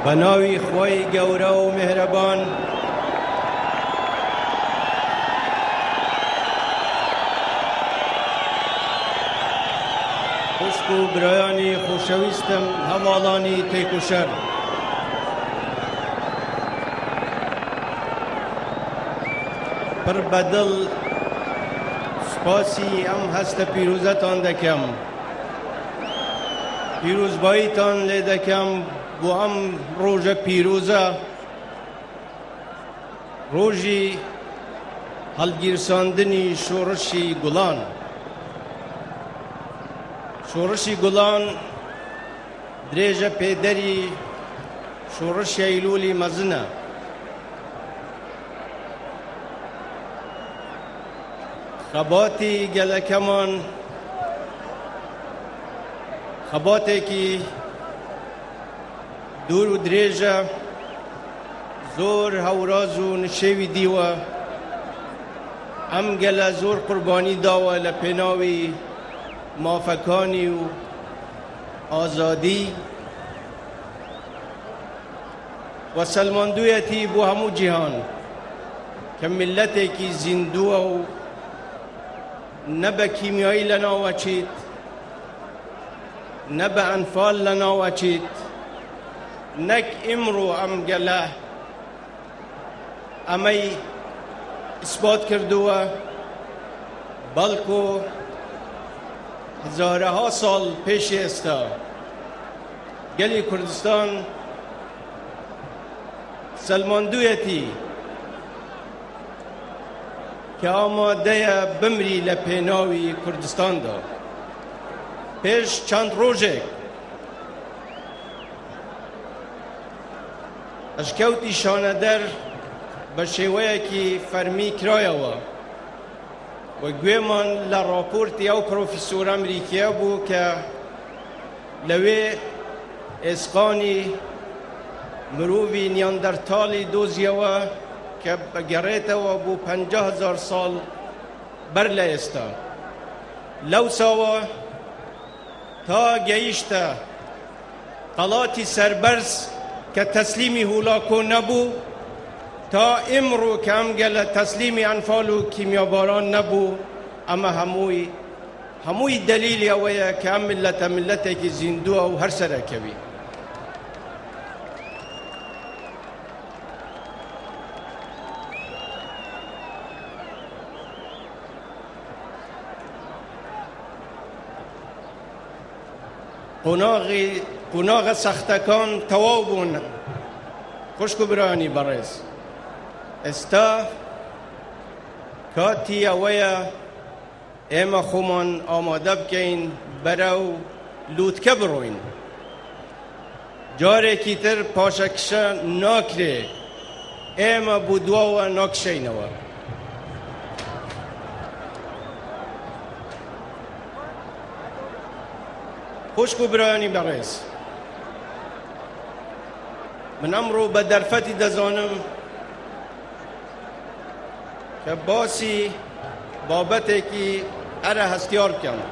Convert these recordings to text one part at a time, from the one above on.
بناوی خوی گوره و مهربان خوشک و برایانی خوشویستم هوالانی تیکوشر پر بدل سپاسی ام هست پیروزتان دکم پیروزباییتان لیدکم بو ام روژ پیروزه روژی هلگیرساندنی شورشی گلان شورشی گلان دریج پیدری شورش ایلولی مزنه خباتی گلکمان خباتی که دور و دریجه زور هوراز و نشوی دیوه ام گل زور قربانی داوه لپناوی مافکانی و آزادی و سلماندویتی بو همو جهان که ملتی که زندوه و نبا کیمیایی لنا وچید نبا انفال لنا وچید نک امرو ام گله امی اثبات کردوه بلکو هزاره ها سال پیش استا گلی کردستان سلماندویتی که آماده بمری لپیناوی کردستان دا پیش چند روزه اشکوتی شاندر به شیوه که فرمی کرایه و گویمان لراپورتی او پروفیسور امریکیه بو که لوی اسقانی مرووی نیاندرتالی دوزیه و که بگریته و بو 50,000 سال برله استا لو سوا تا گیشته قلاتی سربرز که تسلیمی هولاکو نبو تا امرو که هم گل تسلیمی انفال و کیمیاباران نبو اما هموی دلیلی اویا که هم ملتی که زندو و هر سره کوی قناغ سختکان توابون خوشکو برانی برز استا کاتی اویا اما خومان آماده بکین برو لوتکه بروین جاره کی تر پاشکشه ناکره اما بودوا و ناکشه نوا خوشکو برانی برز من امرو به درفتی دزانم که باسی بابتی که اره هستیار کن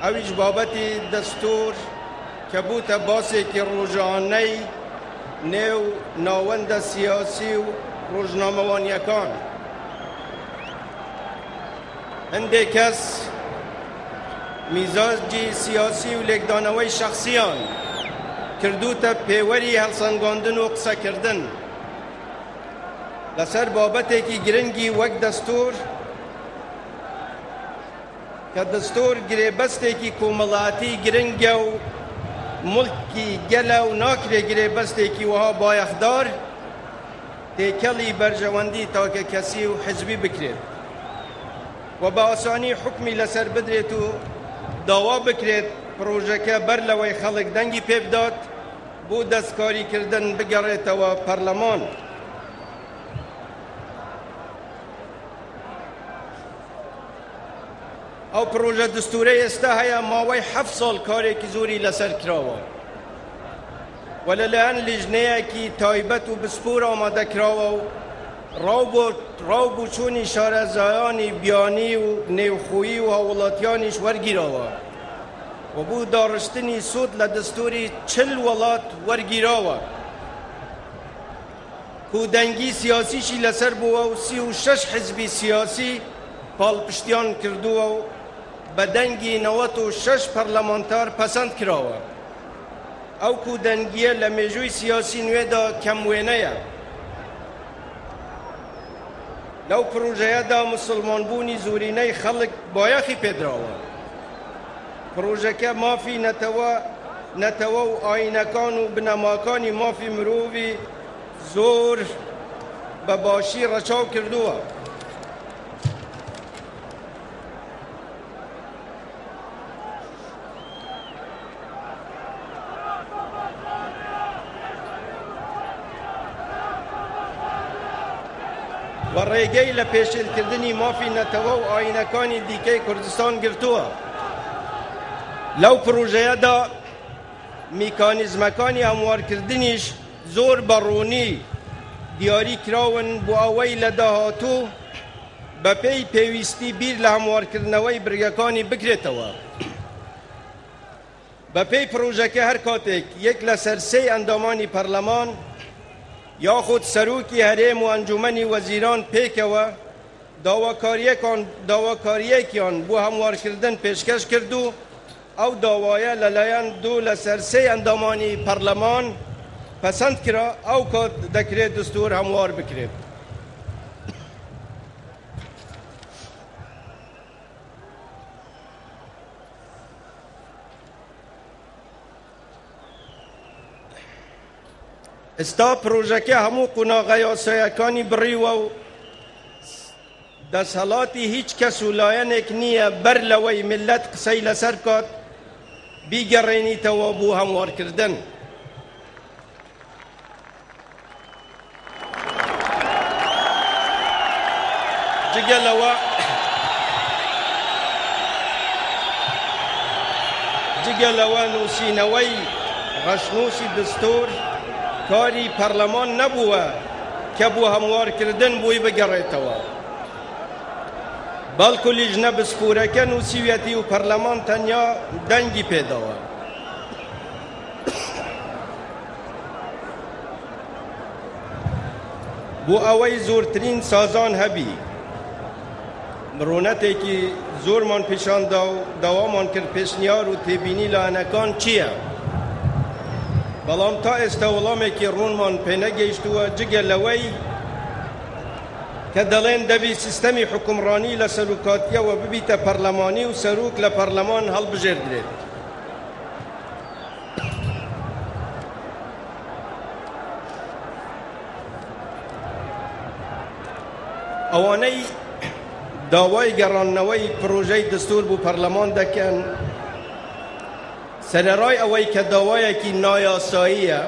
اویج بابتی دستور که بوت باسی که روزانه نیو ناوند سیاسی و روزنامه‌وانیکان هنده کس میزاجی سیاسی و لگدانوی شخصیان کردو تا پیوری هلسنگاندن و قصه کردن لسر بابتی که گرنگی وقت دستور که دستور گره بسته که کوملاتی گرنگ و ملکی گله و ناکره گره بسته که وها بایخدار تیکلی برجواندی تا که کسی و حزبی بکرید و با آسانی حکمی لسر بدرید و داوا بکرید پروژه که برلوی خلق دنگی پیب داد بو دستکاری کردن بگرید و پرلمان او پروژه دستوری استا هیا ماوی 7 سال کاری که زوری لسر کراوه وللان لجنه کی تایبت و بسپور آماده کراوه راو چونی شارزایانی بیانی و نیوخویی و هولاتیانیش ورگیراوه و بو دارشتنی سود لدستوری 40 ولات ورگیراوه کو دنگی سیاسیشی لسر بوه و 36 حزبی سیاسی پالپشتیان کردوه و به دنگی 96 پرلمانتار پسند کراوه او کو دنگیه لمیجوی سیاسی نوی دا کموینه لو پروژه دا مسلمان بونی زورینه خلق بایخی پیدراوه پروژه که مافی نتوا و آینکان و بنماکانی مافی مرووی زور بباشی رچاو کردوه و ڕێگەی لە پێشێلکردنی مافی نەتەوە و ئاینەکانی دیکەی کوردستان گرتووە لەو پروژەیەدا میکانیزمەکانی هەموارکردنیش زۆر بەڕوونی دیاری کراون بۆ ئەوەی لە داهاتوو بەپێی پێویستی بیر لە هەموارکردنەوەی برگەکانی بکرێتەوە بەپێی پروژەکە هەر کاتێک یەک لەسەر سێی ئەندامانی پەرلەمان یاخود سەرۆکی هەرێم و ئەنجومەنی وەزیران پێکەوە داواکاریەکیان بۆ هەموارکردن پێشکەش کرد و ئەو داوایە لەلایەن دوو لەسەر سێی ئەندامانی پەرلەمان پەسەند کرا ئەو کات دەکرێت دستور هەموار بکرێت ئێستا پرۆژەکە هەموو قوناغە یاساییەکانی بڕیوە و دەسەڵاتی هیچ کەس و لایەنێک نییە بەر لەوەی ملەت قسەی لەسەر بکات بیگەڕێنیتەوە بۆ هەموارکردن جگە لەوە نووسینەوەی ڕەشنووسی دستور کاری پەرلەمان نەبووە کە بۆ هەموارکردن بووی بگەڕێتەوە بەڵکو لیژنە بسپورەکە نووسیویەتی و پەرلەمان تەنیا دەنگی پێداوە بۆ ئەوەی زۆرترین سازان هەبی مرۆنەتێکی زۆرمان پیشاندا و داوامان کرد پێشنیار و تێبینی لایەنەکان چییە بەڵام تا ئێستا وەڵامێکی ڕوونمان پێ نەگەیشتووە جگە لەوەی کە دەڵێن دەبی سیستەمی حکومڕانی لە سەرۆکاتیەوە ببیتە پەرلەمانی و سەرۆک لە پەرلەمان هەڵبژێردرێت ئەوانەی داوای گەڕانەوەی پرۆژەی دستور بۆ پەرلەمان دەکەن سەرەڕای ئەوەی کە داوایەکی نایاساییە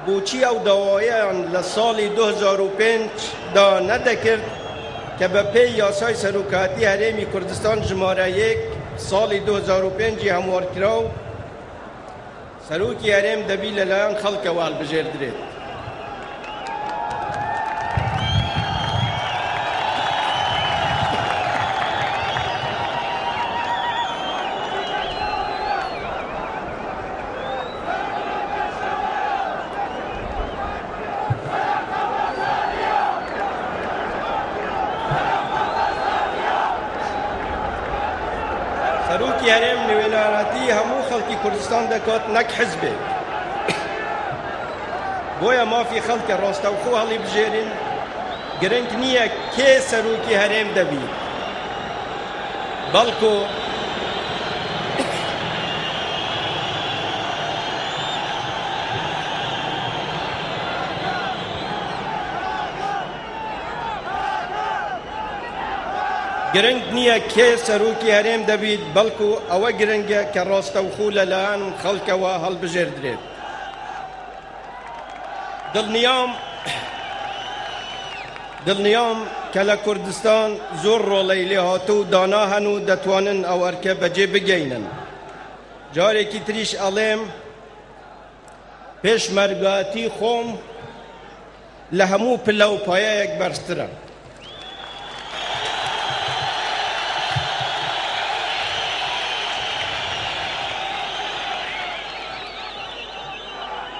بۆچی ئەو داوایەیان لە ساڵی 2005 دا نەدەکرد کە بە پێی یاسای سەرۆکاتی هەرێمی کوردستان ژمارە 1 ساڵی 2005 هەموارکرا و سەرۆکی هەرێم دەبی لەلایەن خەڵکەوە هەڵبژێردرێت سەرۆکی هەرێم نوێنەراتی هەموو خەڵکی کوردستان دەکات نەک حزبێک بۆیە مافی خەڵکە ڕاستەوخۆ هەڵی بژێرن گرنگ نییە کێ سەرۆکی هەرێم دەبێت بەڵکو گرنگ نییە کێ سەرۆکی هەرێم دەبێت بەڵکو ئەوە گرنگە کە ڕاستەوخۆ لەلایەن خەڵکەوە هەڵبژێردرێت دڵنیام کە لە کوردستان زۆر ڕۆڵەی لێهاتوو و دانا هەن و دەتوانن ئەو ئەرکە بەجێ بگەینن جارێکی تریش ئەڵێم پێشمەرگایەتی خۆم لە هەموو پلە و پایەیەک بەرزترە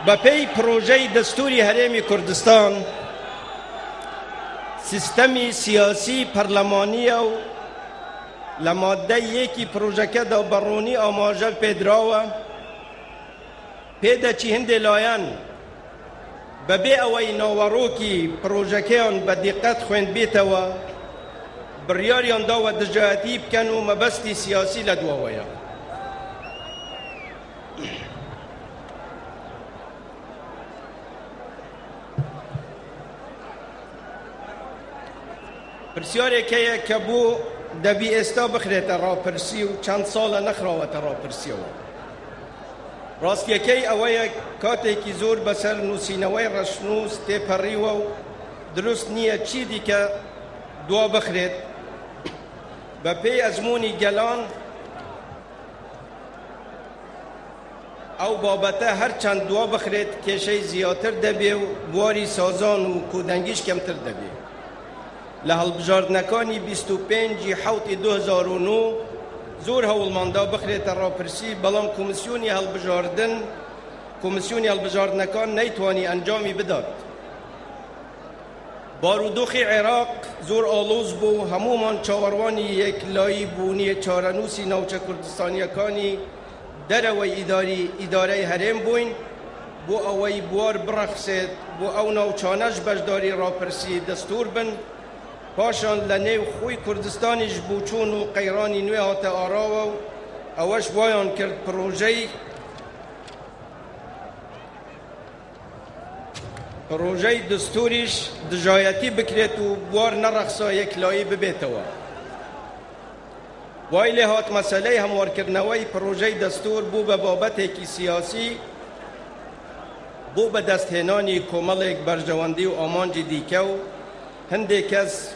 بپی پروژه دستوری هرمی کردستان سیستمی سیاسی پرلمانی و لماده یکی پروژه که دا برونی آماجل پیدراوه پیدا چی هنده لاین ببی اوی نوروکی پروژه که آن با دقت خوند بیتوا بریاریان دا و دجاتی بکن و مبستی سیاسی لدواویا پرسیاری که بو دبی استا بخریت را پرسی و چند سال نخراوت را پرسی و راست یکی اوی کاتی که زور بسر نوسینوی رشنوس تی پری و درست نیه چی دی که دوا بخرید با پی ازمونی گلان او بابته هر چند دوا بخرید کشی زیادتر دبی و بواری سازان و کودنگیش کمتر دبی لهالبجاردنکانی 25 حوت 2009 زور هولماندا بخرید را پرسی بلام کمیسیونی هالبجاردنکان نیتوانی انجامی بداد بارودوخی عراق زور آلوز بو همومان چاوروانی یک لایی بونی چارنوسی نوچه کردستانیکانی در اوی اداره هرم بوین بو اوی بوار برخصید بو او نوچانش بجداری را پرسی دستور بن پاشان لنیو خوی کردستانیش بوچون و قیرانی نوی هات آراو اوش وایان کرد پروژه دستوریش دجایتی بکرید و بوار نرخصا یک لایی ببیتوا وایلی هات مسئله هموار کرنوی پروژه دستور بو به بابت کی سیاسی بو به دستهنانی کمالک برجواندی و آمانجی دیکه و هنده کس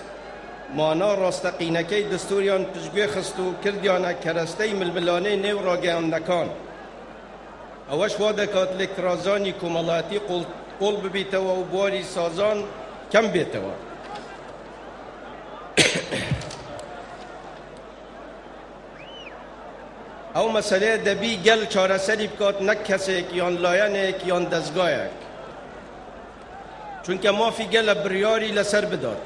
مانا راستقینکی دستوریان پشگوی خستو کردیانه کرسته ململانه نیو راگیان نکان اوش واده کات لکترازانی کمالاتی قول ببیتوا و بواری سازان کم بیتوا او مسئله دبی گل چاره سری بکات نک کسی یان لاینک یان دزگایک چونکه ما فی گل بریاری لسر بداد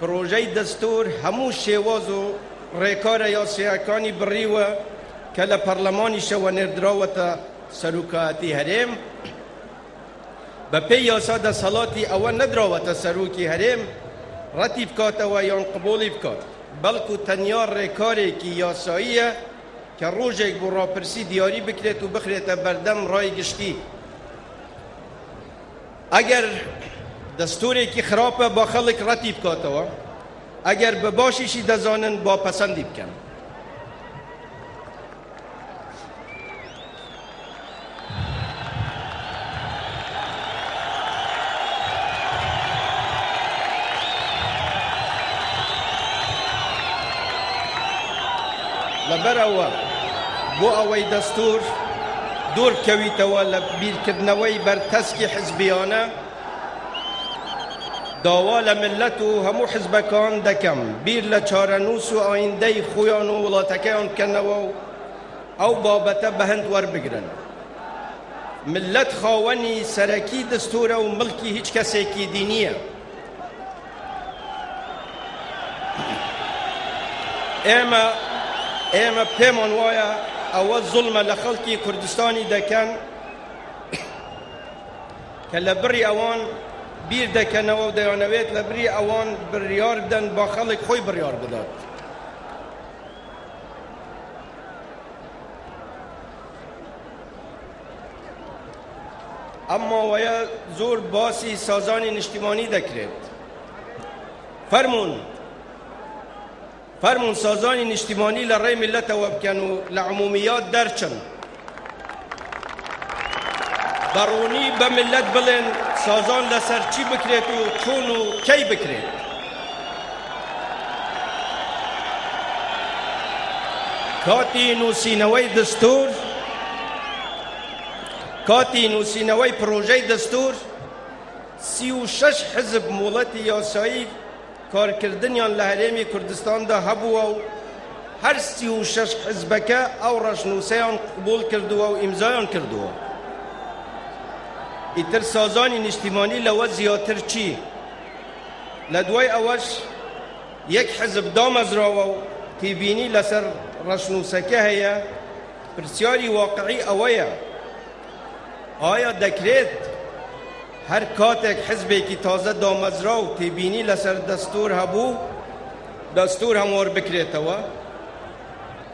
پروژه دستور همو شیواز و ریکار یا سیاکانی بریوه که لپرلمانی شو نردراوتا سروکاتی هرم بپی یاساد صلاتی اول ندراوتا سروکی هرم رتی بکات و یان قبولی بکات بلکو تنیار ریکاری که یاساییه که روژک برا پرسی دیاری بکرید و بخرید بردم رای گشتی اگر دستوری که خرابه با خلق رتیب کاتوا اگر به باشیشی دزانن با پسندی بکن لبر اول بو اوی دستور دور کویتوا لبیر کردنوی بر تسکی حزبیانه داوال ملت و همو حزبکان دکم بیر لچارنوس و آینده خویان و ولاتکیان کنو او بابته بهند ور بگرن ملت خاونی سرکی دستور و ملکی هیچ کسی کی دینیه اما پیمان وایا اول ظلم لخلقی کردستانی دکن که لبری اوان بیر دکنه و دیانویت لبری اوان بریار بدن با خلق خوی بریار بداد اما ویا زور باسی سازانی نشتیمانی دکرید فرمون سازانی نشتیمانی لرای ملت و بکنو لعمومیات درچن برونی به ملت بلن سازان لسر چی بکرید و چون و کی بکرید کاتی نوسینوی پروژه دستور 36 حزب مولت یاسایی کارکردنیان لحرمی کردستان دا هبو و هر 36 حزبکه او رشنوسیان قبول کردو و امضایان کردو ایتر سازانی نیشتیمانی لوا زیاتر چی لدوی اوش یک حزب دام از راو تیبینی لسر رشنوسکه هیا پرسیاری واقعی اویا آیا دکرید هر کاتک حزبی کی تازه دامزرا و تیبینی لسر دستور هبو دستور هموار بکریتوا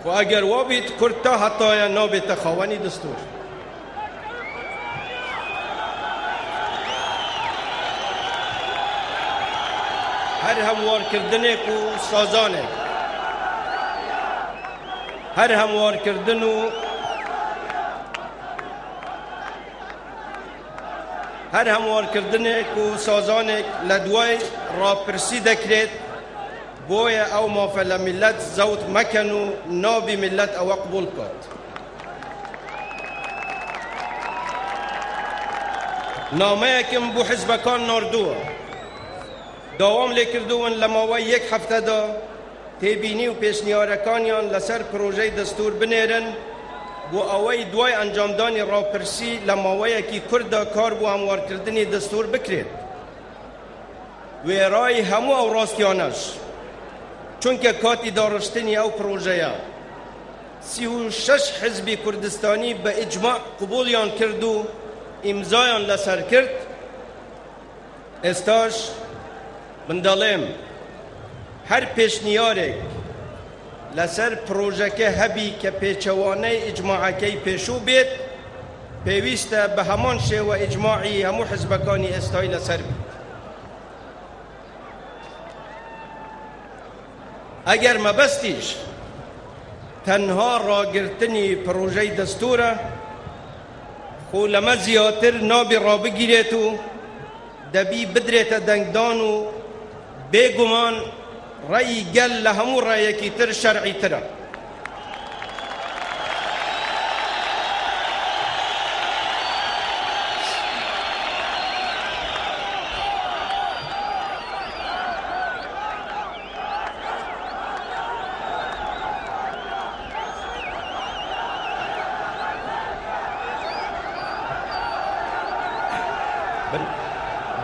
و اگر وابید کرتا حتی یا نابیت خوانی دستور هر هموار کردنه کو سازانه هر هموار کردنو هر هموار کردنه کو سازانه لدوای را پرسی دکرید بویا او مافل ملت زوت مکنو نابی ملت او قبول کد نامه کم بو حزبکان ناردوه دوام لیکردون لماوی یک هفته دا تیبینی و پیشنیارکانیان لسر پروژه دستور بنیرن بو اوی دوای انجامدانی راپرسی لماوی کی کردا کار بو هموار کردنی دستور بکرید و رای همو او راستیانش چونکه کاتی دارشتنی او پروژه 36 حزبی کردستانی به اجماع قبولیان کردو امضایان لسر کرد استاش من دالم هر پیشنیارک لسر پروژه که هبی که پیچوانه اجماع که پیشو بید پیوسته به همان شیوه اجماعی همو حزبکانی استای لسر بید اگر مبستیش تنها راگرتنی پروژه دستوره خو لما زیاتر نابی را بگیریتو دبی بدریت دنگدانو بگمان رأی گل لهمو رأی کی تر شرعی تره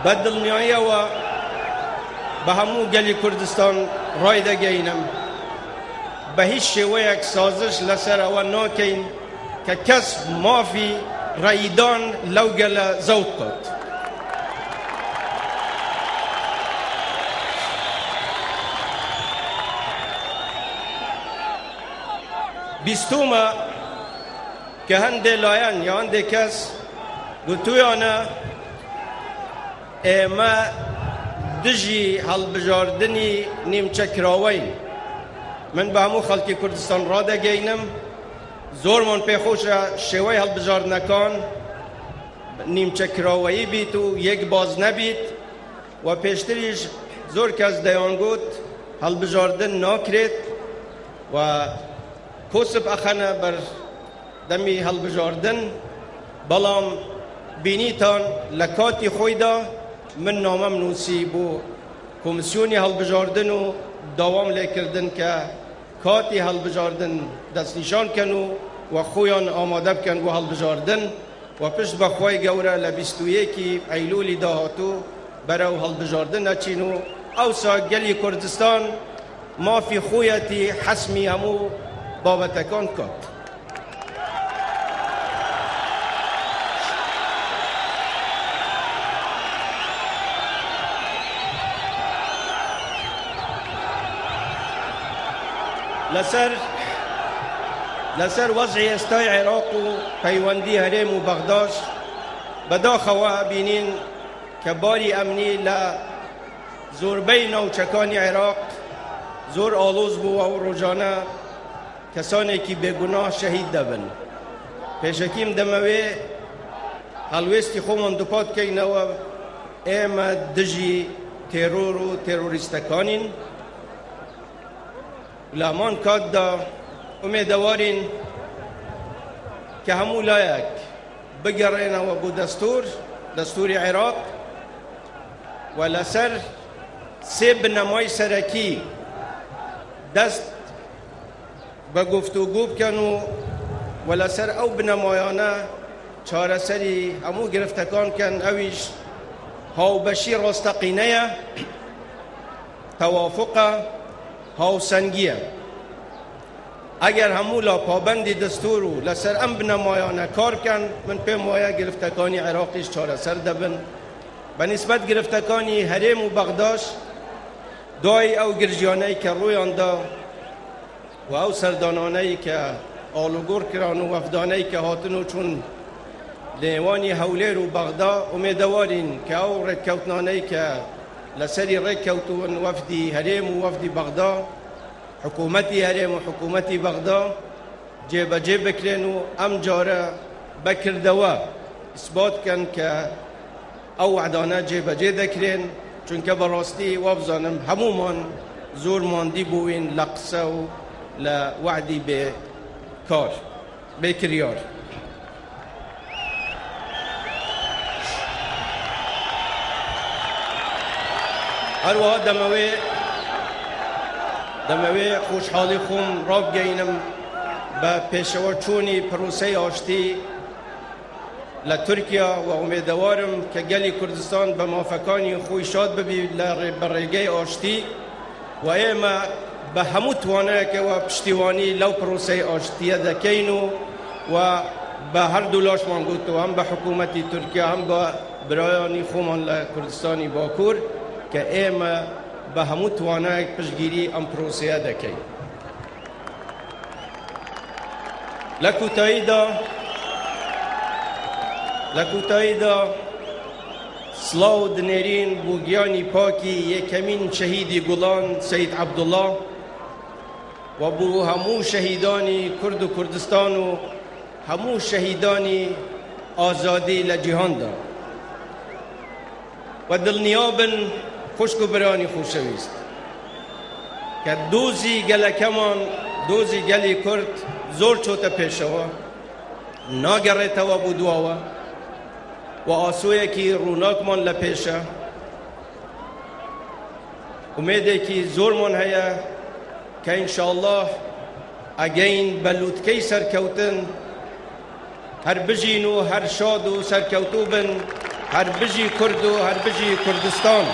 بدل نیایه و به همو گلی کردستان رای دگینم به هیچ شیوه یک سازش لسر و ناکین که کس مافی رایدان لو گل زود کد بیستوما که هنده لاین یا هنده کس گوتویانه اما دجی هل بجاردنی نیمچه کراوین من به همو خلکی کردستان را دگینم زور من پیخوش شوی هل بجارد نکان نیمچه کراوی بیت و یک باز نبیت و پیشتریش زور کس دیان گوت هل بجاردن ناکرید و کوسب اخنه بر دمی هل بجاردن بلام بینیتان لکاتی خویده من نامم نوسی بو کمیسیونی هلبجاردن و دوام لیکردن که کاتی هلبجاردن دست نشان کنو و خویان آماده بکن و هلبجاردن و پشت بخوای گوره لبیستویه کی ایلولی داهاتو برای هلبجاردن نچینو او ساگلی کردستان ما فی خویتی حسمی همو بابتکان کد لسر وضعی استای عراق و پیوندی هرم و بغداد بدا خواه بینین که باری امنی لزوربی نوچکانی عراق زور آلوز بو و روزانه کسانی که بگناه شهید دبن پیشکیم دموی هلویستی خومون دوپاد که اینو ایم دجی ترور و تروریستکانین لامان کاد دا امیدوارین که همو لایک بگرین و بو دستور عراق و لسر سیب نمای سرکی دست به گفتگو بکنو و لسر او بنمایانه چارەسەری هەموو گرفتەکان کەن ئەویش هاوبەشی ڕۆستەقینەیە، تەوافقە، هاوسەنگیە. ئەگەر هەموو لا پابەندی دەستور و لەسەر ئەم بنەمایانە کار بکەن، من پێم وایە گرفتەکانی عێراقیش چارەسەر دەبن. بەنسبەت گرفتەکانی هەرێم و بەغداش دوای ئەو گرژیانەی کە ڕوویاندا و ئەو سەردانانەی کە ئاڵوگۆڕ کران و وەفدانەی کە هاتن و چوون لێوانی هەولێر و بەغدا، ئومێدەوارین کە ئەو ڕێککەوتنانەی کە لەسەری ڕێککەوتون وەفدی هەرێم و وەفدی بەغدا، حکوومەتی هەرێم و حکوومەتی بەغدا جێبەجێ بکرێن و ئەم جارە بەکردەوە ئیسبات بکەن کە ئەو وعدانە جێبەجێ دەکرێن، چونکە بەڕاستی وابزانم هەمومان زۆر ماندی بووین لە قسە و لە وعدی بێکار بێکریار. هەروەها دەمەوێ خۆشحاڵی خۆم ڕابگەینم بە پێشەوە چوونی پرۆسەی ئاشتی لە تورکیا و ئومێدەوارم کە گەلی کوردستان بە مافەکانی خۆی شاد ببی بە ڕێگەی ئاشتی و ئێمە بە هەموو توانایەکەوە پشتیوانی لەو پرۆسەی ئاشتیە دەکەین و بە هەردوو لاشمان گوتووە، هەم بە حکوومەتی تورکیا هەم بە برایانی خۆمان لە کوردستانی باکوور کە ئێمە بە هەموو توانایەک پشتگیری ئەم پرۆسەیە دەکەین. لە کوتاییدا سڵاو دنێرین بۆ گیانی پاکی یەکەمین شەهیدی گوڵان سەید عەبدوڵڵا و بۆ هەموو شەهیدانی کورد و کوردستان و هەموو شەهیدانی ئازادی لە جیهاندا و دڵنیابن خوشک و برانی خۆشەویست کە دۆزی گەلەکەمان، دۆزی گەلی کورد زۆر چۆتە پێشەوە، ناگەڕێتەوە بۆ دواوە و ئاسۆیەکی ڕووناکمان لە پێشە. ئومێدێکی زۆرمان هەیە کە ئینشاءالله ئەگەین بە لووتکەی سەرکەوتن هەر بژین و هەر شاد و سەرکەوتوو بن، هەر بژی کورد و هەر بژی کوردستان.